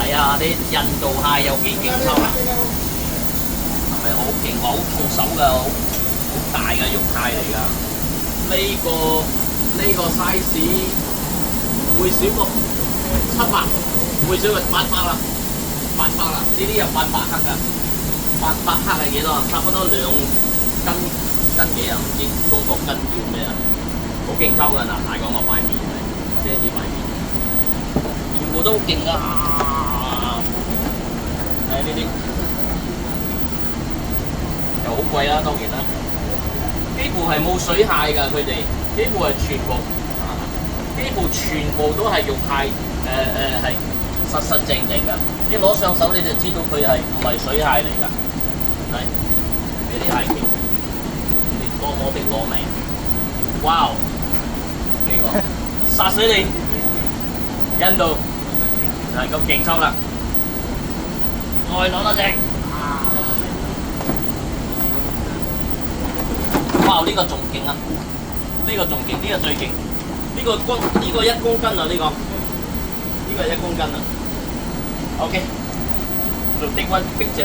睇下啲印度蟹有幾勁抽啊！係咪好勁？哇！好痛手㗎，好大嘅肉蟹嚟㗎。呢個 size 唔會少過700，唔會少過800啦，800啦。呢啲有800克㗎，800克係幾多啊？差不多2斤幾啊？唔知中國斤叫咩啊？好勁抽㗎嗱，大過我塊面嘅，遮住塊面，全部都好勁㗎。睇下呢啲又好貴啦，當然啦。幾乎係冇水蟹㗎，佢哋幾乎係全部都係肉蟹，係實實正正㗎。一攞上手你就知道佢係唔係水蟹嚟㗎。係呢啲蟹勁，多麼的攞命！哇！呢個殺死你！印度就係咁勁抽啦，再攞多隻。哇！呢個仲勁啊！呢個仲勁，呢個最勁。呢個1公斤啊！呢個係1公斤啊。OK，做低溫逼啫。